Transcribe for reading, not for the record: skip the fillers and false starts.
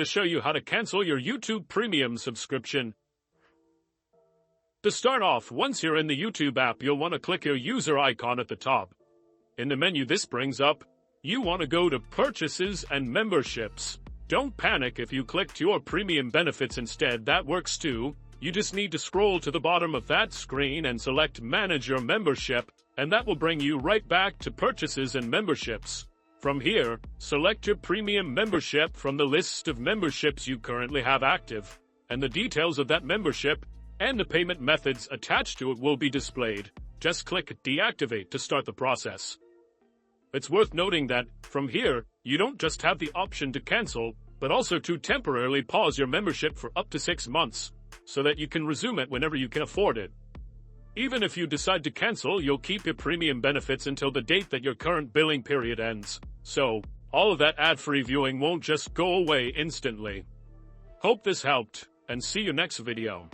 To show you how to cancel your YouTube Premium subscription. To start off, once you're in the YouTube app, you'll want to click your user icon at the top. In the menu this brings up, you want to go to Purchases and Memberships. Don't panic if you clicked your premium benefits instead, that works too. You just need to scroll to the bottom of that screen and select Manage Your Membership, and that will bring you right back to Purchases and Memberships. From here, select your premium membership from the list of memberships you currently have active, and the details of that membership and the payment methods attached to it will be displayed. Just click Deactivate to start the process. It's worth noting that, from here, you don't just have the option to cancel, but also to temporarily pause your membership for up to 6 months, so that you can resume it whenever you can afford it. Even if you decide to cancel, you'll keep your premium benefits until the date that your current billing period ends. So, all of that ad-free viewing won't just go away instantly. Hope this helped, and see you next video.